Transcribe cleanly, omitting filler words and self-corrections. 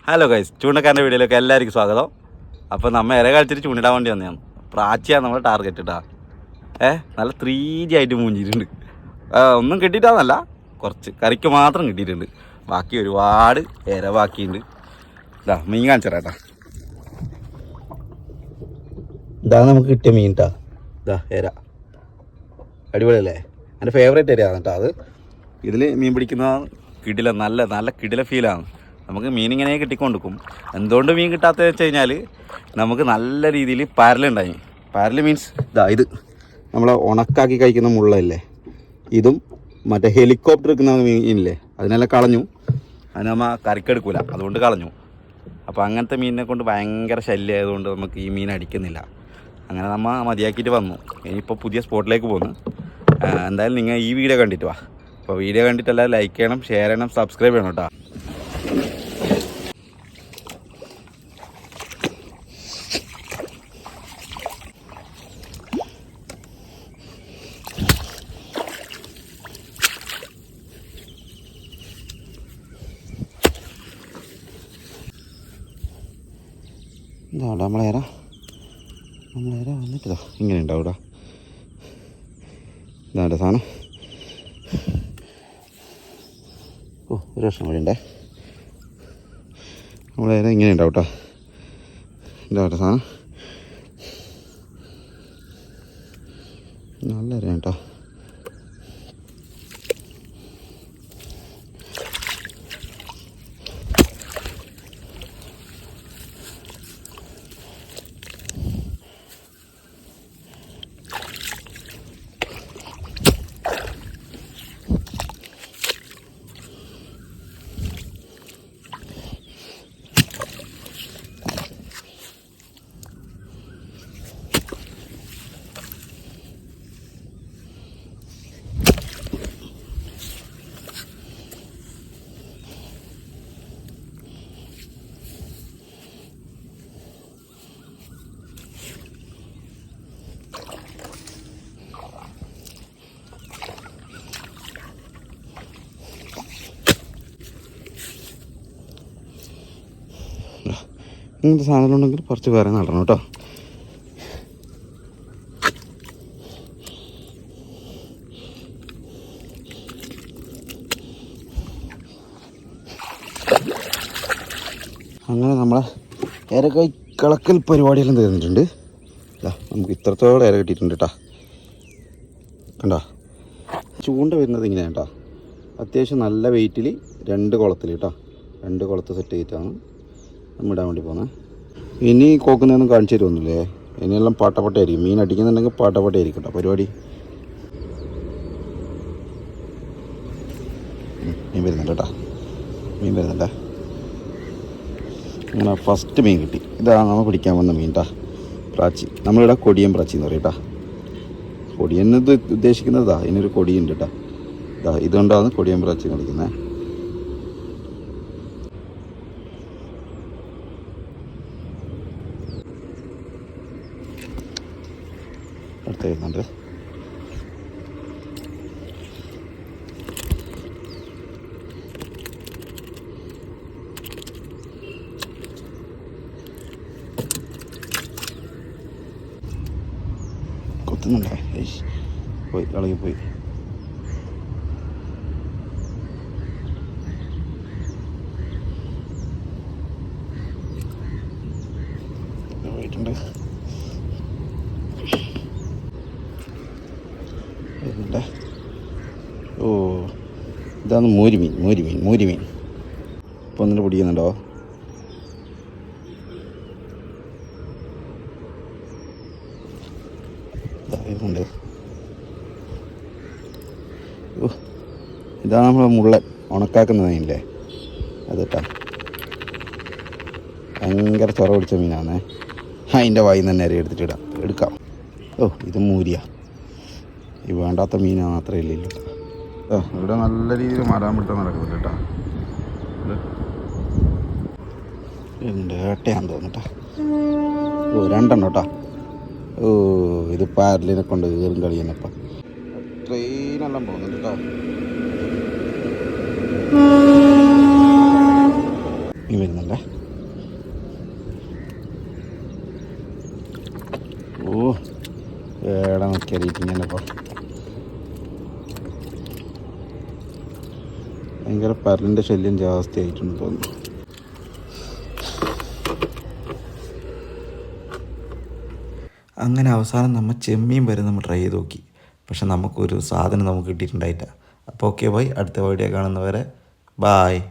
Hello guys, ചൂണ്ടക്കാരൻ്റെ വീഡിയോയിലേക്ക് എല്ലാവർക്കും സ്വാഗതം. അപ്പോൾ നമ്മൾ ഇര കളിച്ചിട്ട് ചൂണ്ടിടാൻ വേണ്ടി വന്നതാണ്. പ്രാച്ചിയാണ് നമ്മുടെ ടാർഗറ്റ് ഇട്ടാ. നല്ല 3G ആയിട്ട് മൂഞ്ചിട്ടുണ്ട്. ഒന്നും കിട്ടിയിട്ടാന്നല്ല, കുറച്ച് കറിക്ക് മാത്രം കിട്ടിയിട്ടുണ്ട്. ബാക്കി ഒരുപാട് ഇര ബാക്കിയുണ്ട്. ഇതാ മീൻ കാണിച്ചേട്ടാ. ഇതാണ് നമുക്ക് കിട്ടിയ മീൻ കേട്ടാ. ഇതാ ഇര അടിപൊളിയല്ലേ? എൻ്റെ ഫേവറേറ്റ് ഇരയാണ് കേട്ടോ അത്. ഇതിൽ മീൻ പിടിക്കുന്ന കിടില നല്ല കിടില ഫീലാണ്. നമുക്ക് മീനിങ്ങനെ കിട്ടിക്കൊണ്ടിരിക്കും. എന്തുകൊണ്ട് മീൻ കിട്ടാത്തത് വെച്ച് കഴിഞ്ഞാൽ നമുക്ക് നല്ല രീതിയിൽ പാരലുണ്ടായി. പാരൽ മീൻസ് ഇതാ ഇത് നമ്മൾ ഉണക്കാക്കി കഴിക്കുന്ന മുള്ളല്ലേ, ഇതും മറ്റേ ഹെലികോപ്റ്റർ എടുക്കുന്ന മീനില്ലേ അതിനെല്ലാം കളഞ്ഞു. അതിന് നമ്മൾ കറിക്കെടുക്കില്ല, അതുകൊണ്ട് കളഞ്ഞു. അപ്പോൾ അങ്ങനത്തെ മീനിനെ കൊണ്ട് ഭയങ്കര ശല്യമായതുകൊണ്ട് നമുക്ക് ഈ മീൻ അടിക്കുന്നില്ല. അങ്ങനെ നമ്മൾ മതിയാക്കിയിട്ട് വന്നു. ഇനിയിപ്പോൾ പുതിയ സ്പോട്ടിലേക്ക് പോകുന്നു. എന്തായാലും നിങ്ങൾ ഈ വീഡിയോ കണ്ടിട്ട് വാ. അപ്പോൾ വീഡിയോ കണ്ടിട്ടെല്ലാം ലൈക്ക് ചെയ്യണം, ഷെയർ ചെയ്യണം, സബ്സ്ക്രൈബ് ചെയ്യണം കേട്ടോ. ഇതാ നമ്മളേര വന്നിട്ടിതാ ഇങ്ങനെ ഉണ്ടാവും ഇവിടെ. ഇതാ സാധനം. ഒരു വർഷം കൂടി ഉണ്ടേ. നമ്മളേര ഇങ്ങനെ ഉണ്ടാവും കേട്ടോ. ഇതാ സാധനം നല്ല ഇര കേട്ടോ. ഇങ്ങനത്തെ സാധനം ഉണ്ടെങ്കിൽ കുറച്ച് വേറെ നടണം കേട്ടോ. അങ്ങനെ നമ്മളെ ഇര കളക്കൽ പരിപാടിയെല്ലാം തീർന്നിട്ടുണ്ട്. നമുക്ക് ഇത്രത്തോളം ഇര കിട്ടിയിട്ടുണ്ട് കേട്ടോ. കണ്ടോ, ചൂണ്ട വരുന്നത് ഇങ്ങനെയാണ് കേട്ടോ. അത്യാവശ്യം നല്ല വെയിറ്റിൽ 2 കുളത്തിൽ കേട്ടോ. 2 കുളത്ത് സെറ്റ് ചെയ്തിട്ടാണ് ഇടാൻ വേണ്ടി പോകുന്നത്. ഇനി കോക്കുന്നതൊന്നും കാണിച്ചു തരുമൊന്നുമില്ലേ? ഇനിയെല്ലാം പാട്ടപ്പാട്ടായിരിക്കും. മീൻ അടിക്കുന്നുണ്ടെങ്കിൽ പാട്ടപ്പാട്ടായിരിക്കും കേട്ടോ പരിപാടി. മീൻ വരുന്നുണ്ട് കേട്ടോ, മീൻ വരുന്നുണ്ടേ. അങ്ങനെ ഫസ്റ്റ് മീൻ കിട്ടി. ഇതാണ് നമ്മൾ പിടിക്കാൻ വന്ന മീൻ കേട്ടോ, പ്രാച്ചി. നമ്മളിവിടെ കൊടിയൻ പ്രാച്ചി എന്ന് പറയും കേട്ടോ. കൊടിയൻ ഇത് ഉദ്ദേശിക്കുന്നതാ, ഇതിനൊരു കൊടിയുണ്ട് കേട്ടോ. ഇതുകൊണ്ടാണ് കൊടിയൻ പ്രാച്ചി കളിക്കുന്നത്. അടുത്ത് വരുന്നുണ്ട്. കൊത്തുന്നുണ്ടേ, പോയി ഇളകിപ്പോയി. പോയിട്ടുണ്ട്. വരുന്നുണ്ടേ. ഓ, ഇതാണ് മൂരിമീൻ. ഇപ്പം ഒന്നിട്ട് പിടിക്കുന്നുണ്ടോ? വരുന്നുണ്ട്. ഓ, ഇതാണ് നമ്മളെ മുള്ളൻ ഉണക്കാക്കുന്ന മീനില്ലേ അത് കേട്ടോ. ഭയങ്കര ചൊറ പിടിച്ച മീനാണേ. അതിൻ്റെ വായിൽ നിന്ന് തന്നെ എടുത്തിട്ട് എടുക്കാം. ഓ, ഇത് മൂരിയ. ഈ വേണ്ടാത്ത മീനാണ്, അത്ര ഇല്ലല്ലോ. ഇവിടെ നല്ല രീതിയിൽ മരാൻ പിടുത്തം നടക്കുന്നുണ്ട് കേട്ടോ. എൻ്റെ ഏട്ടയാന്ന് തോന്നുന്നു കേട്ടോ. ഓ, 2 എണ്ണം കേട്ടോ. ഓ, ഇത് പാരലിനെ കൊണ്ട് കയറും കളി തന്നെപ്പം. ട്രെയിനെല്ലാം പോകുന്നുണ്ട് കേട്ടോ. മീൻ വരുന്നുണ്ടേ. ഓ ഏടാ നോക്കിയറിയിട്ട് ഞാനപ്പോൾ ഭയങ്കര പരലിൻ്റെ ശല്യം ജാസ്തി ആയിട്ടുണ്ടെന്ന് തോന്നുന്നു. അങ്ങനെ അവസാനം നമ്മൾ ചെമ്മീൻ വരെ നമ്മൾ ട്രൈ ചെയ്ത് നോക്കി. പക്ഷെ നമുക്കൊരു സാധനം നമുക്ക് കിട്ടിയിട്ടുണ്ടായില്ല. അപ്പോൾ ഓക്കെ ബൈ, അടുത്ത വീഡിയോ കാണുന്നവരെ ബായ്.